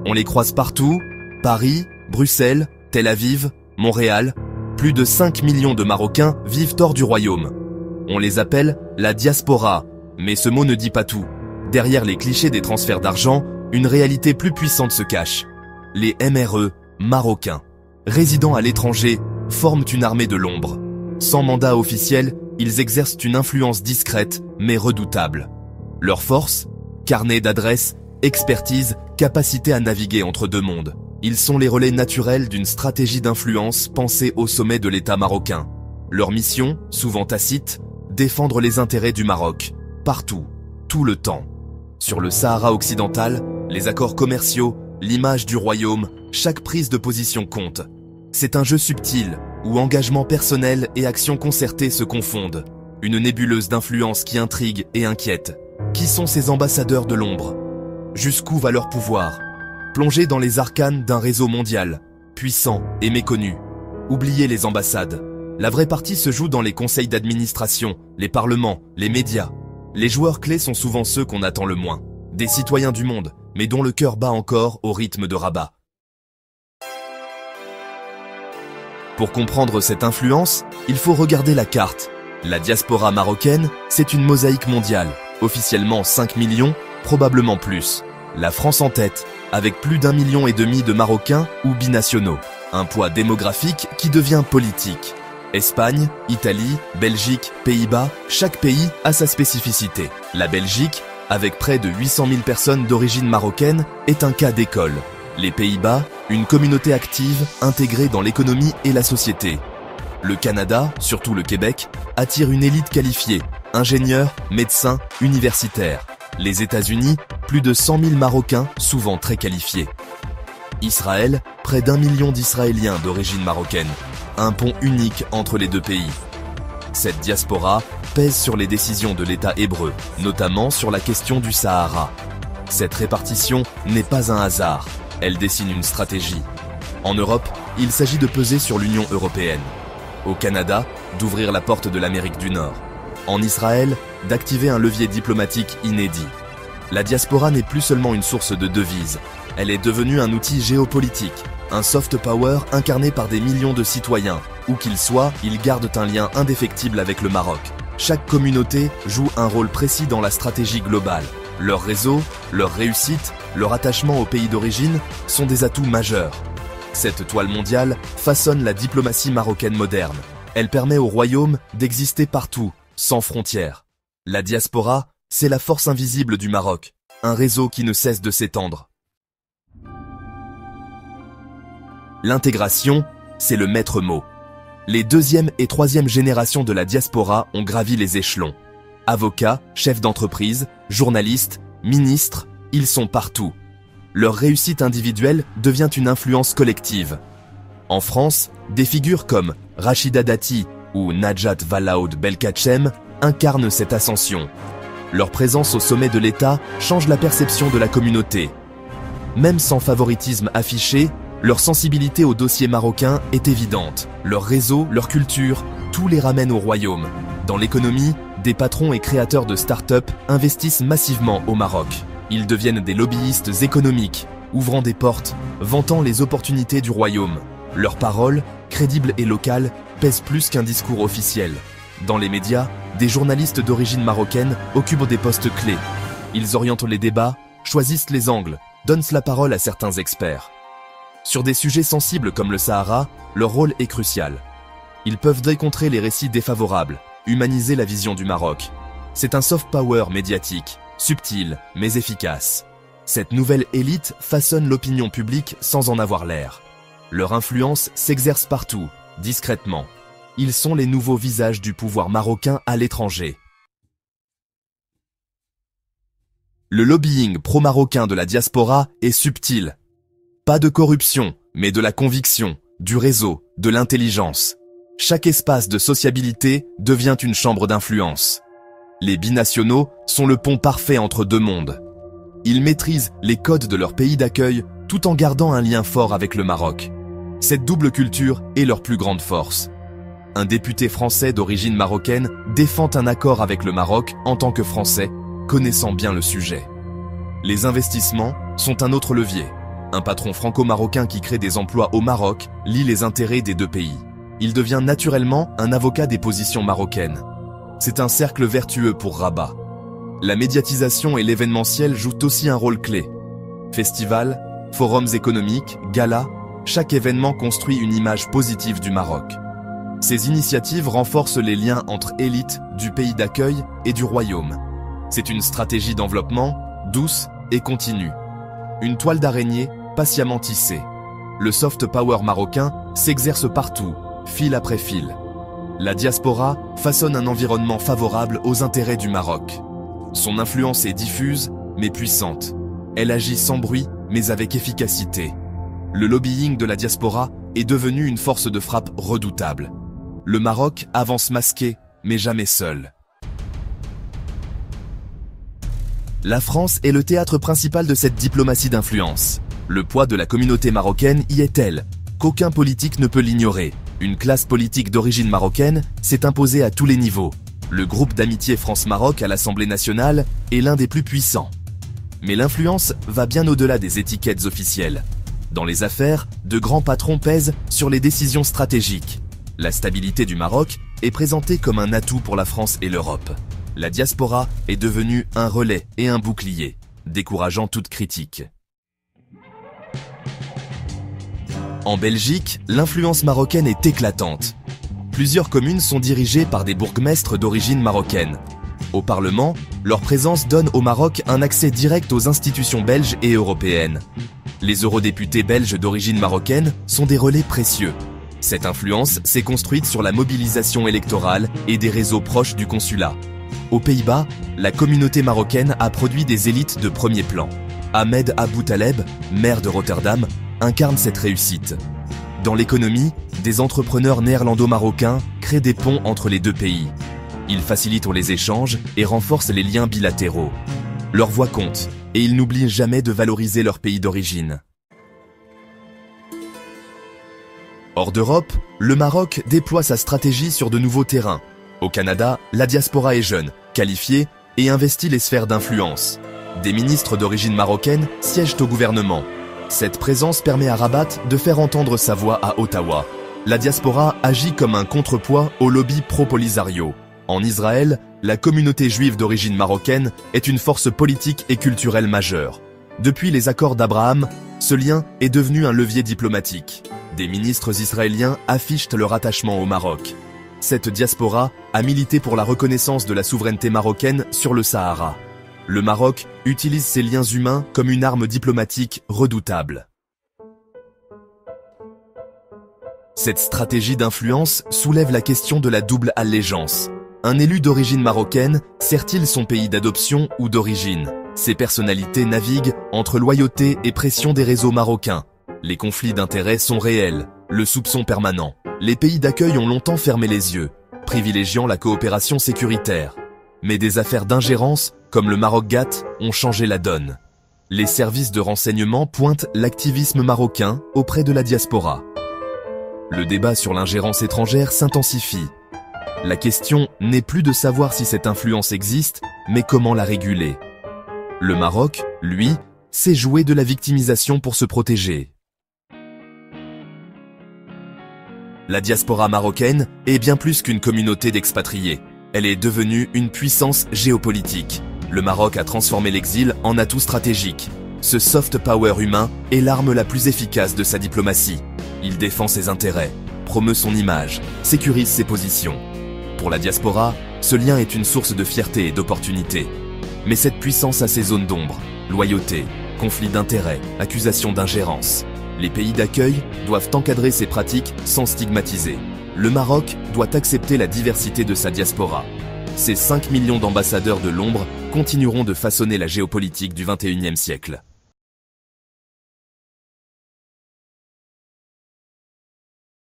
On les croise partout, Paris, Bruxelles, Tel Aviv, Montréal. Plus de 5 millions de Marocains vivent hors du royaume. On les appelle la diaspora, mais ce mot ne dit pas tout. Derrière les clichés des transferts d'argent, une réalité plus puissante se cache. Les MRE, Marocains, résidant à l'étranger, forment une armée de l'ombre. Sans mandat officiel, ils exercent une influence discrète, mais redoutable. Leur force, carnet d'adresses, expertise, capacité à naviguer entre deux mondes. Ils sont les relais naturels d'une stratégie d'influence pensée au sommet de l'État marocain. Leur mission, souvent tacite, défendre les intérêts du Maroc, partout, tout le temps. Sur le Sahara occidental, les accords commerciaux, l'image du royaume, chaque prise de position compte. C'est un jeu subtil, où engagement personnel et action concertée se confondent. Une nébuleuse d'influence qui intrigue et inquiète. Qui sont ces ambassadeurs de l'ombre? Jusqu'où va leur pouvoir? Plongés dans les arcanes d'un réseau mondial, puissant et méconnu. Oubliez les ambassades. La vraie partie se joue dans les conseils d'administration, les parlements, les médias. Les joueurs clés sont souvent ceux qu'on attend le moins. Des citoyens du monde, mais dont le cœur bat encore au rythme de Rabat. Pour comprendre cette influence, il faut regarder la carte. La diaspora marocaine, c'est une mosaïque mondiale. Officiellement 5 millions, probablement plus. La France en tête, avec plus d'1,5 million de Marocains ou binationaux. Un poids démographique qui devient politique. Espagne, Italie, Belgique, Pays-Bas, chaque pays a sa spécificité. La Belgique, avec près de 800 000 personnes d'origine marocaine, est un cas d'école. Les Pays-Bas, une communauté active, intégrée dans l'économie et la société. Le Canada, surtout le Québec, attire une élite qualifiée, ingénieurs, médecins, universitaires. Les États-Unis, plus de 100 000 Marocains, souvent très qualifiés. Israël, près d'1 million d'Israéliens d'origine marocaine. Un pont unique entre les deux pays. Cette diaspora pèse sur les décisions de l'État hébreu, notamment sur la question du Sahara. Cette répartition n'est pas un hasard, elle dessine une stratégie. En Europe, il s'agit de peser sur l'Union européenne. Au Canada, d'ouvrir la porte de l'Amérique du Nord. En Israël, d'activer un levier diplomatique inédit. La diaspora n'est plus seulement une source de devises, elle est devenue un outil géopolitique, un soft power incarné par des millions de citoyens. Où qu'ils soient, ils gardent un lien indéfectible avec le Maroc. Chaque communauté joue un rôle précis dans la stratégie globale. Leur réseau, leur réussite, leur attachement au pays d'origine sont des atouts majeurs. Cette toile mondiale façonne la diplomatie marocaine moderne. Elle permet au royaume d'exister partout, sans frontières. La diaspora, c'est la force invisible du Maroc, un réseau qui ne cesse de s'étendre. L'intégration, c'est le maître mot. Les deuxième et troisième générations de la diaspora ont gravi les échelons. Avocats, chefs d'entreprise, journalistes, ministres, ils sont partout. Leur réussite individuelle devient une influence collective. En France, des figures comme Rachida Dati ou Najat Vallaud Belkacem incarnent cette ascension. Leur présence au sommet de l'État change la perception de la communauté. Même sans favoritisme affiché, leur sensibilité au dossier marocain est évidente. Leur réseau, leur culture, tout les ramène au royaume. Dans l'économie, des patrons et créateurs de start-up investissent massivement au Maroc. Ils deviennent des lobbyistes économiques, ouvrant des portes, vantant les opportunités du royaume. Leurs paroles, crédibles et locales, pèsent plus qu'un discours officiel. Dans les médias, des journalistes d'origine marocaine occupent des postes clés. Ils orientent les débats, choisissent les angles, donnent la parole à certains experts. Sur des sujets sensibles comme le Sahara, leur rôle est crucial. Ils peuvent décontrer les récits défavorables, humaniser la vision du Maroc. C'est un soft power médiatique, subtil mais efficace. Cette nouvelle élite façonne l'opinion publique sans en avoir l'air. Leur influence s'exerce partout, discrètement. Ils sont les nouveaux visages du pouvoir marocain à l'étranger. Le lobbying pro-marocain de la diaspora est subtil. Pas de corruption, mais de la conviction, du réseau, de l'intelligence. Chaque espace de sociabilité devient une chambre d'influence. Les binationaux sont le pont parfait entre deux mondes. Ils maîtrisent les codes de leur pays d'accueil tout en gardant un lien fort avec le Maroc. Cette double culture est leur plus grande force. Un député français d'origine marocaine défend un accord avec le Maroc en tant que Français, connaissant bien le sujet. Les investissements sont un autre levier. Un patron franco-marocain qui crée des emplois au Maroc lie les intérêts des deux pays. Il devient naturellement un avocat des positions marocaines. C'est un cercle vertueux pour Rabat. La médiatisation et l'événementiel jouent aussi un rôle clé. Festivals, forums économiques, galas, chaque événement construit une image positive du Maroc. Ces initiatives renforcent les liens entre élites du pays d'accueil et du royaume. C'est une stratégie d'enveloppement douce et continue. Une toile d'araignée patiemment tissée. Le soft power marocain s'exerce partout, fil après fil. La diaspora façonne un environnement favorable aux intérêts du Maroc. Son influence est diffuse, mais puissante. Elle agit sans bruit, mais avec efficacité. Le lobbying de la diaspora est devenu une force de frappe redoutable. Le Maroc avance masqué, mais jamais seul. La France est le théâtre principal de cette diplomatie d'influence. Le poids de la communauté marocaine y est tel qu'aucun politique ne peut l'ignorer. Une classe politique d'origine marocaine s'est imposée à tous les niveaux. Le groupe d'amitié France-Maroc à l'Assemblée nationale est l'un des plus puissants. Mais l'influence va bien au-delà des étiquettes officielles. Dans les affaires, de grands patrons pèsent sur les décisions stratégiques. La stabilité du Maroc est présentée comme un atout pour la France et l'Europe. La diaspora est devenue un relais et un bouclier, décourageant toute critique. En Belgique, l'influence marocaine est éclatante. Plusieurs communes sont dirigées par des bourgmestres d'origine marocaine. Au Parlement, leur présence donne au Maroc un accès direct aux institutions belges et européennes. Les eurodéputés belges d'origine marocaine sont des relais précieux. Cette influence s'est construite sur la mobilisation électorale et des réseaux proches du consulat. Aux Pays-Bas, la communauté marocaine a produit des élites de premier plan. Ahmed Abou Taleb, maire de Rotterdam, incarne cette réussite. Dans l'économie, des entrepreneurs néerlando-marocains créent des ponts entre les deux pays. Ils facilitent les échanges et renforcent les liens bilatéraux. Leur voix compte, et ils n'oublient jamais de valoriser leur pays d'origine. Hors d'Europe, le Maroc déploie sa stratégie sur de nouveaux terrains. Au Canada, la diaspora est jeune, qualifiée et investit les sphères d'influence. Des ministres d'origine marocaine siègent au gouvernement. Cette présence permet à Rabat de faire entendre sa voix à Ottawa. La diaspora agit comme un contrepoids au lobby pro-Polisario. En Israël, la communauté juive d'origine marocaine est une force politique et culturelle majeure. Depuis les accords d'Abraham, ce lien est devenu un levier diplomatique. Des ministres israéliens affichent leur attachement au Maroc. Cette diaspora a milité pour la reconnaissance de la souveraineté marocaine sur le Sahara. Le Maroc utilise ses liens humains comme une arme diplomatique redoutable. Cette stratégie d'influence soulève la question de la double allégeance. Un élu d'origine marocaine sert-il son pays d'adoption ou d'origine? Ces personnalités naviguent entre loyauté et pression des réseaux marocains. Les conflits d'intérêts sont réels, le soupçon permanent. Les pays d'accueil ont longtemps fermé les yeux, privilégiant la coopération sécuritaire. Mais des affaires d'ingérence, comme le Maroc-Gat, ont changé la donne. Les services de renseignement pointent l'activisme marocain auprès de la diaspora. Le débat sur l'ingérence étrangère s'intensifie. La question n'est plus de savoir si cette influence existe, mais comment la réguler. Le Maroc, lui, sait jouer de la victimisation pour se protéger. La diaspora marocaine est bien plus qu'une communauté d'expatriés. Elle est devenue une puissance géopolitique. Le Maroc a transformé l'exil en atout stratégique. Ce soft power humain est l'arme la plus efficace de sa diplomatie. Il défend ses intérêts, promeut son image, sécurise ses positions. Pour la diaspora, ce lien est une source de fierté et d'opportunité. Mais cette puissance a ses zones d'ombre, loyauté, conflits d'intérêts, accusations d'ingérence. Les pays d'accueil doivent encadrer ces pratiques sans stigmatiser. Le Maroc doit accepter la diversité de sa diaspora. Ces 5 millions d'ambassadeurs de l'ombre continueront de façonner la géopolitique du XXIe siècle.